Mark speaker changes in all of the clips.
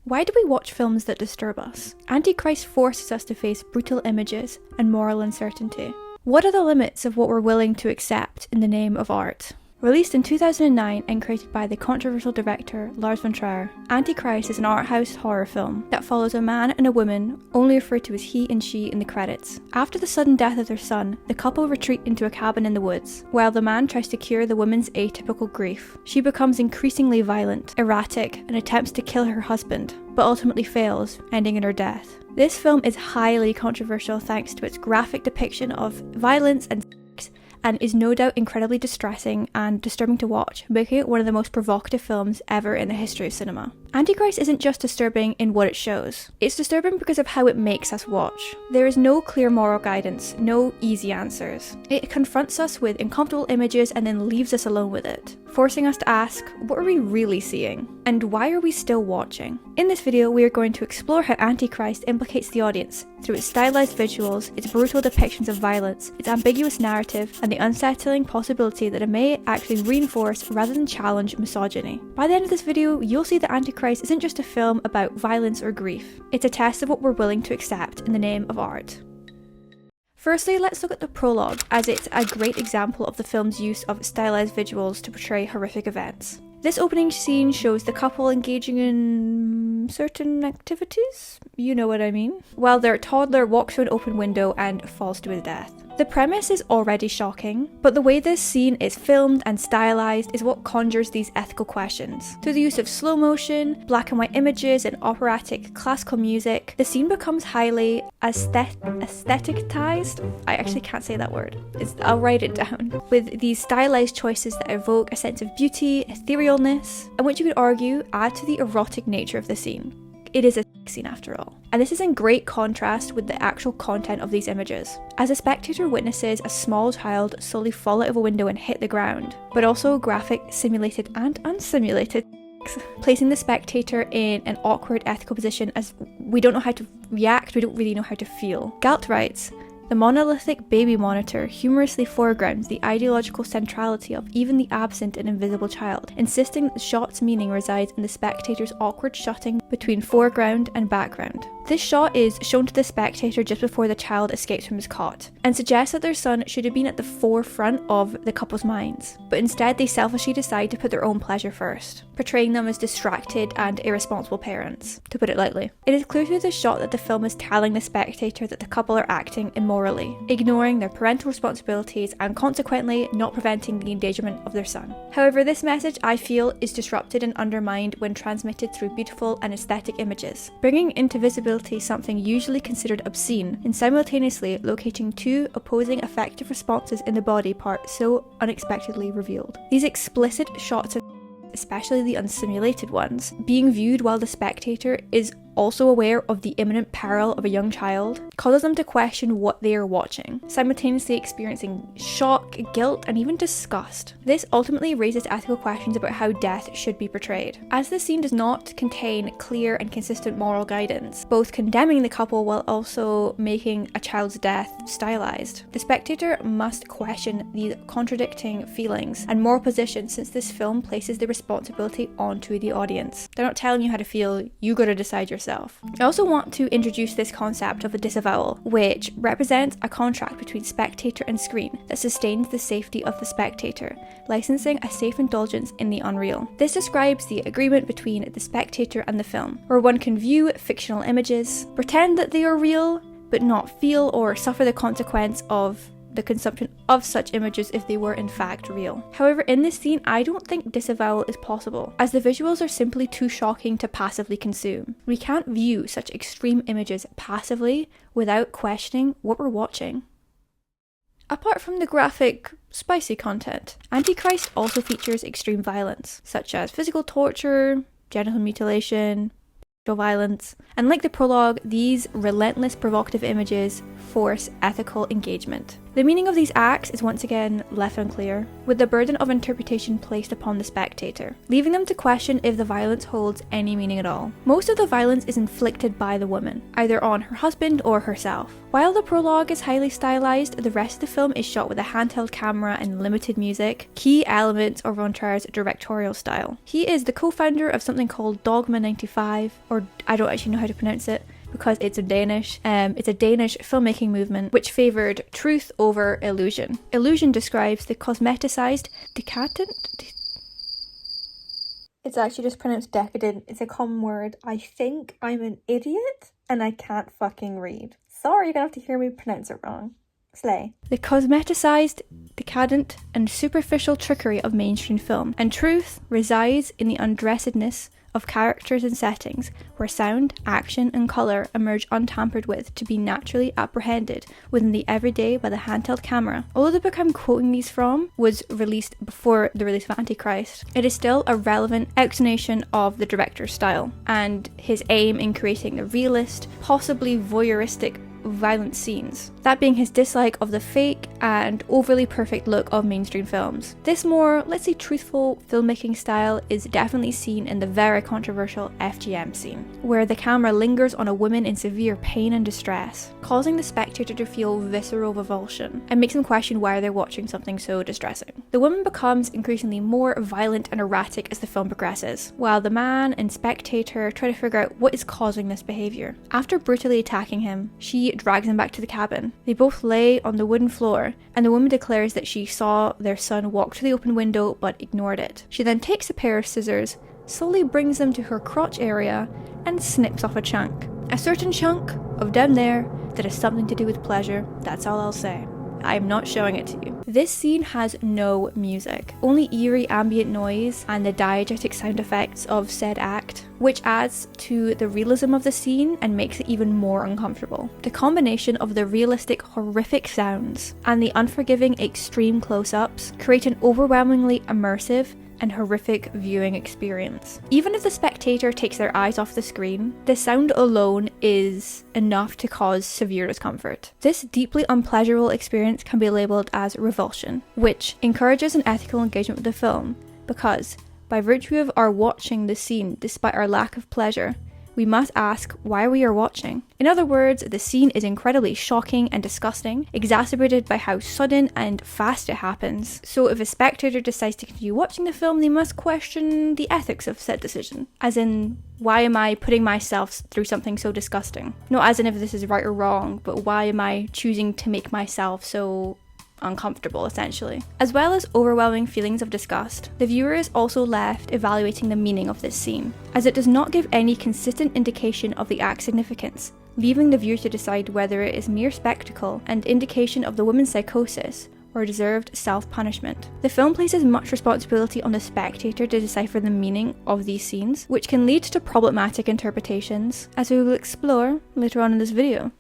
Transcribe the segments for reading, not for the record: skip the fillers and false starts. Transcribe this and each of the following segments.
Speaker 1: Why do we watch films that disturb us? Antichrist forces us to face brutal images and moral uncertainty. What are the limits of what we're willing to accept in the name of art? Released in 2009 and created by the controversial director Lars Von Trier, Antichrist is an arthouse horror film that follows a man and a woman, only referred to as he and she in the credits. After the sudden death of their son, the couple retreat into a cabin in the woods, while the man tries to cure the woman's atypical grief. She becomes increasingly violent, erratic, and attempts to kill her husband, but ultimately fails, ending in her death. This film is highly controversial thanks to its graphic depiction of violence and is no doubt incredibly distressing and disturbing to watch, making it one of the most provocative films ever in the history of cinema. Antichrist isn't just disturbing in what it shows, it's disturbing because of how it makes us watch. There is no clear moral guidance, no easy answers. It confronts us with uncomfortable images and then leaves us alone with it, forcing us to ask, what are we really seeing? And why are we still watching? In this video, we are going to explore how Antichrist implicates the audience through its stylized visuals, its brutal depictions of violence, its ambiguous narrative, and the unsettling possibility that it may actually reinforce rather than challenge misogyny. By the end of this video, you'll see that Antichrist isn't just a film about violence or grief. It's a test of what we're willing to accept in the name of art. Firstly, let's look at the prologue, as it's a great example of the film's use of stylized visuals to portray horrific events. This opening scene shows the couple engaging in certain activities, you know what I mean, while their toddler walks through an open window and falls to his death. The premise is already shocking, but the way this scene is filmed and stylized is what conjures these ethical questions. Through the use of slow motion, black and white images, and operatic classical music, the scene becomes highly aestheticized. I actually can't say that word. I'll write it down. With these stylized choices that evoke a sense of beauty, etherealness, and which you could argue add to the erotic nature of the scene. It is a scene after all. And this is in great contrast with the actual content of these images. As a spectator witnesses a small child slowly fall out of a window and hit the ground, but also graphic, simulated and unsimulated, placing the spectator in an awkward ethical position as we don't know how to react, we don't really know how to feel. Galt writes, "The monolithic baby monitor humorously foregrounds the ideological centrality of even the absent and invisible child, insisting that the shot's meaning resides in the spectator's awkward shutting between foreground and background. This shot is shown to the spectator just before the child escapes from his cot, and suggests that their son should have been at the forefront of the couple's minds, but instead they selfishly decide to put their own pleasure first, portraying them as distracted and irresponsible parents, to put it lightly. It is clear through this shot that the film is telling the spectator that the couple are acting immorally, ignoring their parental responsibilities and consequently not preventing the endangerment of their son. However, this message, I feel, is disrupted and undermined when transmitted through beautiful and aesthetic images, bringing into visibility something usually considered obscene, and simultaneously locating two opposing affective responses in the body part so unexpectedly revealed. These explicit shots, especially the unsimulated ones, being viewed while the spectator is also aware of the imminent peril of a young child, causes them to question what they are watching, simultaneously experiencing shock, guilt, and even disgust. This ultimately raises ethical questions about how death should be portrayed, as the scene does not contain clear and consistent moral guidance, both condemning the couple while also making a child's death stylized. The spectator must question these contradicting feelings and moral positions, since this film places the responsibility onto the audience. They're not telling you how to feel, you gotta decide yourself. I also want to introduce this concept of a disavowal, which represents a contract between spectator and screen that sustains the safety of the spectator, licensing a safe indulgence in the unreal. This describes the agreement between the spectator and the film, where one can view fictional images, pretend that they are real, but not feel or suffer the consequence of the consumption of such images if they were in fact real. However, in this scene, I don't think disavowal is possible, as the visuals are simply too shocking to passively consume. We can't view such extreme images passively without questioning what we're watching. Apart from the graphic, spicy content, Antichrist also features extreme violence, such as physical torture, genital mutilation, violence, and like the prologue, these relentless provocative images force ethical engagement. The meaning of these acts is once again left unclear, with the burden of interpretation placed upon the spectator, leaving them to question if the violence holds any meaning at all. Most of the violence is inflicted by the woman, either on her husband or herself. While the prologue is highly stylized, the rest of the film is shot with a handheld camera and limited music, key elements of Von Trier's directorial style. He is the co-founder of something called Dogma 95, or I don't actually know how to pronounce it, because it's a Danish filmmaking movement which favoured truth over illusion. Illusion describes the cosmeticized, decadent. It's actually just pronounced decadent. It's a common word. I think I'm an idiot and I can't fucking read. Sorry, you're gonna have to hear me pronounce it wrong. Slay. The cosmeticized, decadent, and superficial trickery of mainstream film, and truth resides in the undressedness of characters and settings where sound, action, and colour emerge untampered with to be naturally apprehended within the everyday by the handheld camera. Although the book I'm quoting these from was released before the release of Antichrist, it is still a relevant explanation of the director's style and his aim in creating the realist, possibly voyeuristic violent scenes, that being his dislike of the fake and overly perfect look of mainstream films. This more, let's say, truthful filmmaking style is definitely seen in the very controversial FGM scene, where the camera lingers on a woman in severe pain and distress, causing the spectator to feel visceral revulsion and makes them question why they're watching something so distressing. The woman becomes increasingly more violent and erratic as the film progresses, while the man and spectator try to figure out what is causing this behaviour. After brutally attacking him, she drags him back to the cabin. They both lay on the wooden floor, and the woman declares that she saw their son walk to the open window but ignored it. She then takes a pair of scissors, slowly brings them to her crotch area, and snips off a chunk. A certain chunk of down there that has something to do with pleasure, that's all I'll say. I'm not showing it to you. This scene has no music, only eerie ambient noise and the diegetic sound effects of said act, which adds to the realism of the scene and makes it even more uncomfortable. The combination of the realistic, horrific sounds and the unforgiving, extreme close-ups create an overwhelmingly immersive and horrific viewing experience. Even if the spectator takes their eyes off the screen, the sound alone is enough to cause severe discomfort. This deeply unpleasurable experience can be labelled as revulsion, which encourages an ethical engagement with the film, because by virtue of our watching the scene despite our lack of pleasure, we must ask why we are watching. In other words, the scene is incredibly shocking and disgusting, exacerbated by how sudden and fast it happens. So if a spectator decides to continue watching the film, they must question the ethics of said decision. As in, why am I putting myself through something so disgusting? Not as in if this is right or wrong, but why am I choosing to make myself so uncomfortable, essentially. As well as overwhelming feelings of disgust, the viewer is also left evaluating the meaning of this scene, as it does not give any consistent indication of the act's significance, leaving the viewer to decide whether it is mere spectacle and indication of the woman's psychosis or deserved self-punishment. The film places much responsibility on the spectator to decipher the meaning of these scenes, which can lead to problematic interpretations, as we will explore later on in this video.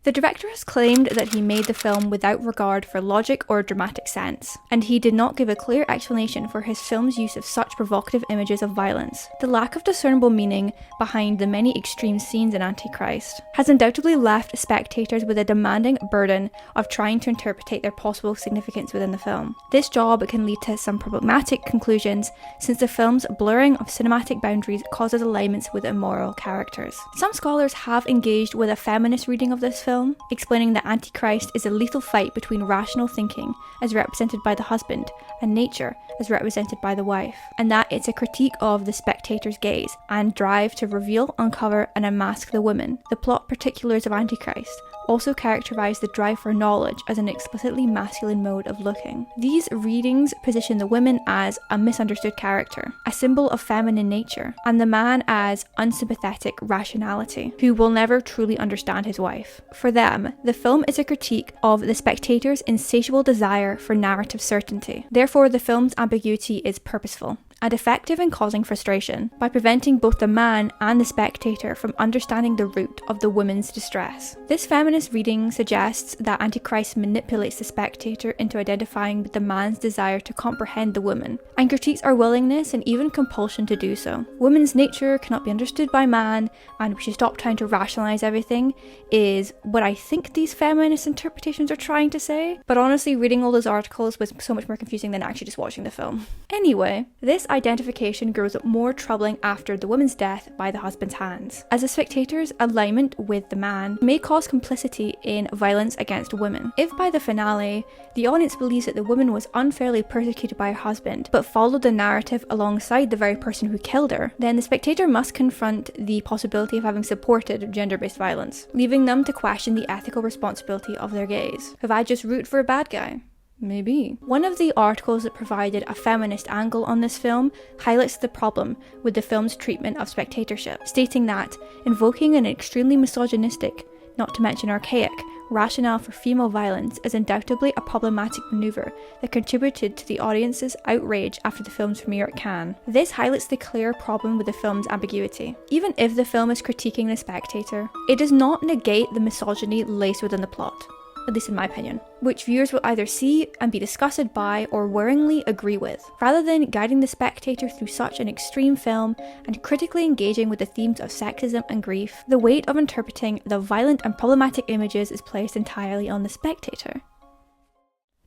Speaker 1: The director has claimed that he made the film without regard for logic or dramatic sense, and he did not give a clear explanation for his film's use of such provocative images of violence. The lack of discernible meaning behind the many extreme scenes in Antichrist has undoubtedly left spectators with a demanding burden of trying to interpret their possible significance within the film. This job can lead to some problematic conclusions, since the film's blurring of cinematic boundaries causes alignments with immoral characters. Some scholars have engaged with a feminist reading of this film, explaining that Antichrist is a lethal fight between rational thinking, as represented by the husband, and nature, as represented by the wife, and that it's a critique of the spectator's gaze and drive to reveal, uncover, and unmask the woman. The plot particulars of Antichrist also characterize the drive for knowledge as an explicitly masculine mode of looking. These readings position the woman as a misunderstood character, a symbol of feminine nature, and the man as unsympathetic rationality, who will never truly understand his wife. For them, the film is a critique of the spectator's insatiable desire for narrative certainty. Therefore, the film's ambiguity is purposeful, and effective in causing frustration, by preventing both the man and the spectator from understanding the root of the woman's distress. This feminist reading suggests that Antichrist manipulates the spectator into identifying with the man's desire to comprehend the woman, and critiques our willingness and even compulsion to do so. Woman's nature cannot be understood by man, and we should stop trying to rationalize everything, is what I think these feminist interpretations are trying to say. But honestly, reading all those articles was so much more confusing than actually just watching the film. Anyway, this identification grows more troubling after the woman's death by the husband's hands, as the spectator's alignment with the man may cause complicity in violence against women. If by the finale, the audience believes that the woman was unfairly persecuted by her husband, but followed the narrative alongside the very person who killed her, then the spectator must confront the possibility of having supported gender-based violence, leaving them to question the ethical responsibility of their gaze. Have I just rooted for a bad guy? Maybe. One of the articles that provided a feminist angle on this film highlights the problem with the film's treatment of spectatorship, stating that invoking an extremely misogynistic, not to mention archaic, rationale for female violence is undoubtedly a problematic maneuver that contributed to the audience's outrage after the film's premiere at Cannes. This highlights the clear problem with the film's ambiguity. Even if the film is critiquing the spectator, it does not negate the misogyny laced within the plot, at least in my opinion, which viewers will either see and be disgusted by or worryingly agree with. Rather than guiding the spectator through such an extreme film and critically engaging with the themes of sexism and grief, the weight of interpreting the violent and problematic images is placed entirely on the spectator.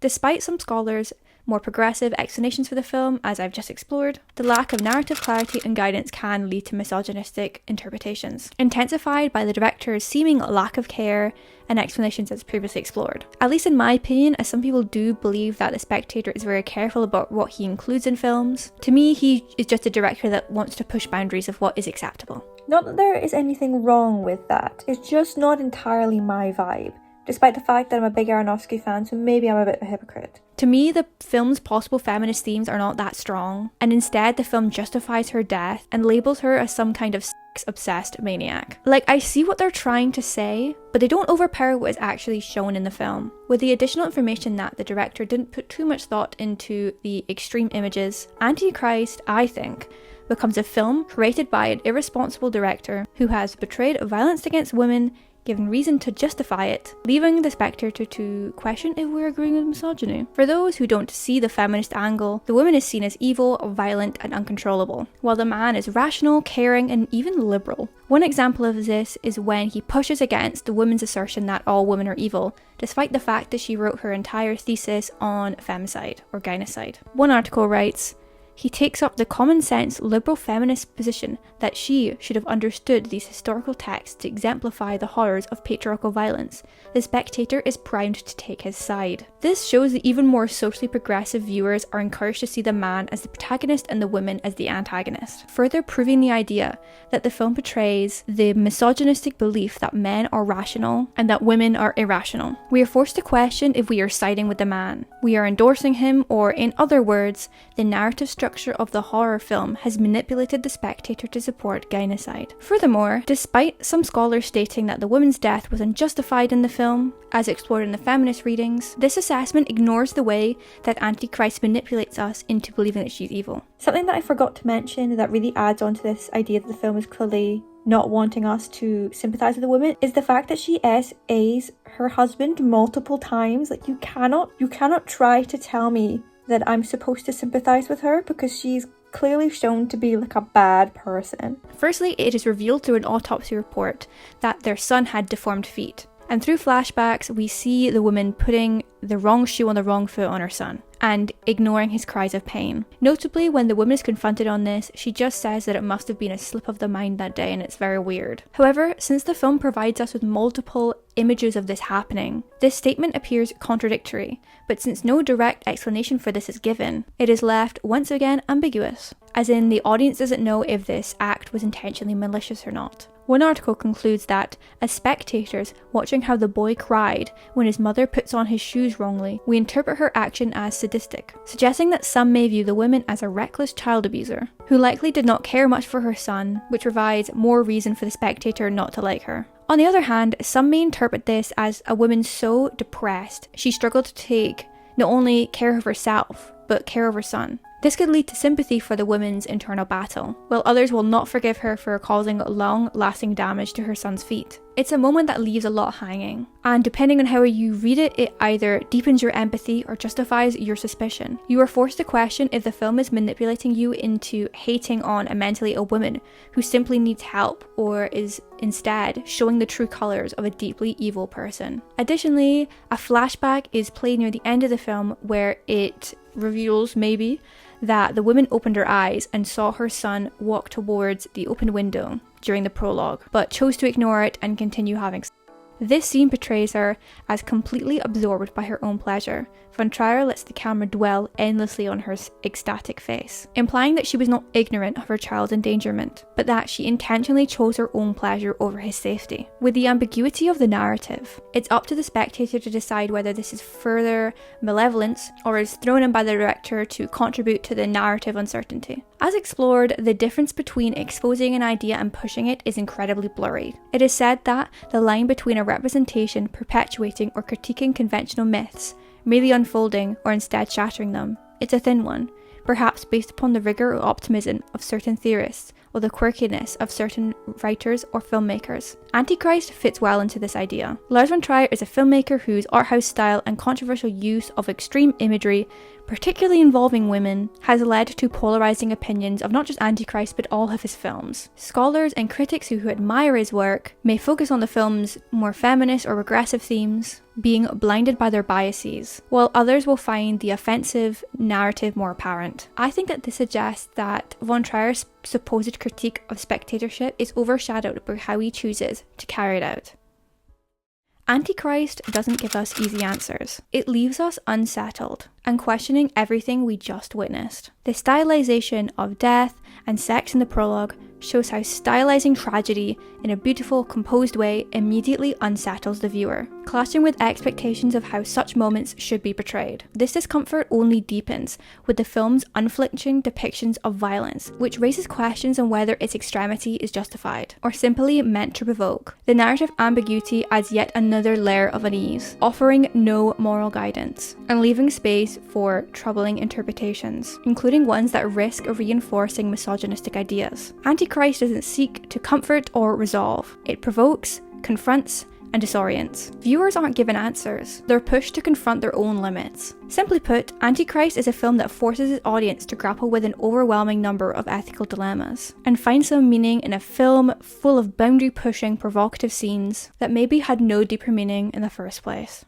Speaker 1: Despite some scholars' more progressive explanations for the film, as I've just explored, the lack of narrative clarity and guidance can lead to misogynistic interpretations, intensified by the director's seeming lack of care and explanations as previously explored. At least in my opinion, as some people do believe that the spectator is very careful about what he includes in films, to me he is just a director that wants to push boundaries of what is acceptable.
Speaker 2: Not that there is anything wrong with that, it's just not entirely my vibe, despite the fact that I'm a big Aronofsky fan, so maybe I'm a bit of a hypocrite.
Speaker 1: To me, the film's possible feminist themes are not that strong, and instead the film justifies her death and labels her as some kind of sex-obsessed maniac. Like, I see what they're trying to say, but they don't overpower what is actually shown in the film. With the additional information that the director didn't put too much thought into the extreme images, Antichrist, I think, becomes a film created by an irresponsible director who has betrayed violence against women, given reason to justify it, leaving the spectator to question if we're agreeing with misogyny. For those who don't see the feminist angle, the woman is seen as evil, violent, and uncontrollable, while the man is rational, caring, and even liberal. One example of this is when he pushes against the woman's assertion that all women are evil, despite the fact that she wrote her entire thesis on femicide or gynocide. One article writes, "He takes up the common-sense liberal feminist position that she should have understood these historical texts to exemplify the horrors of patriarchal violence. The spectator is primed to take his side." This shows that even more socially progressive viewers are encouraged to see the man as the protagonist and the woman as the antagonist, further proving the idea that the film portrays the misogynistic belief that men are rational and that women are irrational. We are forced to question if we are siding with the man. We are endorsing him, or in other words, the narrative structure of the horror film has manipulated the spectator to support gynocide. Furthermore, despite some scholars stating that the woman's death was unjustified in the film, as explored in the feminist readings, this assessment ignores the way that Antichrist manipulates us into believing that she's evil.
Speaker 2: Something that I forgot to mention that really adds on to this idea that the film is clearly not wanting us to sympathise with the woman is the fact that she SAs her husband multiple times. Like, you cannot try to tell me that I'm supposed to sympathise with her because she's clearly shown to be like a bad person.
Speaker 1: Firstly, it is revealed through an autopsy report that their son had deformed feet. And through flashbacks, we see the woman putting the wrong shoe on the wrong foot on her son and ignoring his cries of pain. Notably, when the woman is confronted on this, she just says that it must have been a slip of the mind that day, and it's very weird. However, since the film provides us with multiple images of this happening, this statement appears contradictory, but since no direct explanation for this is given, it is left once again ambiguous, as in the audience doesn't know if this act was intentionally malicious or not. One article concludes that, as spectators watching how the boy cried when his mother puts on his shoes wrongly, we interpret her action as sadistic, suggesting that some may view the woman as a reckless child abuser, who likely did not care much for her son, which provides more reason for the spectator not to like her. On the other hand, some may interpret this as a woman so depressed she struggled to take not only care of herself, but care of her son. This could lead to sympathy for the woman's internal battle, while others will not forgive her for causing long-lasting damage to her son's feet. It's a moment that leaves a lot hanging, and depending on how you read it, it either deepens your empathy or justifies your suspicion. You are forced to question if the film is manipulating you into hating on a mentally ill woman who simply needs help, or is instead showing the true colours of a deeply evil person. Additionally, a flashback is played near the end of the film where it reveals, maybe, that the woman opened her eyes and saw her son walk towards the open window during the prologue, but chose to ignore it and continue having sex. This scene portrays her as completely absorbed by her own pleasure. Von Trier lets the camera dwell endlessly on her ecstatic face, implying that she was not ignorant of her child's endangerment, but that she intentionally chose her own pleasure over his safety. With the ambiguity of the narrative, it's up to the spectator to decide whether this is further malevolence or is thrown in by the director to contribute to the narrative uncertainty. As explored, the difference between exposing an idea and pushing it is incredibly blurry. It is said that the line between a representation perpetuating or critiquing conventional myths, merely unfolding or instead shattering them, it's a thin one, perhaps based upon the rigour or optimism of certain theorists or the quirkiness of certain writers or filmmakers. Antichrist fits well into this idea. Lars Von Trier is a filmmaker whose arthouse style and controversial use of extreme imagery, particularly involving women, has led to polarising opinions of not just Antichrist but all of his films. Scholars and critics who admire his work may focus on the film's more feminist or regressive themes, being blinded by their biases, while others will find the offensive narrative more apparent. I think that this suggests that Von Trier's supposed critique of spectatorship is overshadowed by how he chooses to carry it out. Antichrist doesn't give us easy answers. It leaves us unsettled and questioning everything we just witnessed. The stylization of death and sex in the prologue shows how stylizing tragedy in a beautiful, composed way immediately unsettles the viewer, clashing with expectations of how such moments should be portrayed. This discomfort only deepens with the film's unflinching depictions of violence, which raises questions on whether its extremity is justified, or simply meant to provoke. The narrative ambiguity adds yet another layer of unease, offering no moral guidance, and leaving space for troubling interpretations, including ones that risk reinforcing misogynistic ideas. Antichrist doesn't seek to comfort or resolve. It provokes, confronts, and disorients. Viewers aren't given answers. They're pushed to confront their own limits. Simply put, Antichrist is a film that forces its audience to grapple with an overwhelming number of ethical dilemmas, and find some meaning in a film full of boundary-pushing, provocative scenes that maybe had no deeper meaning in the first place.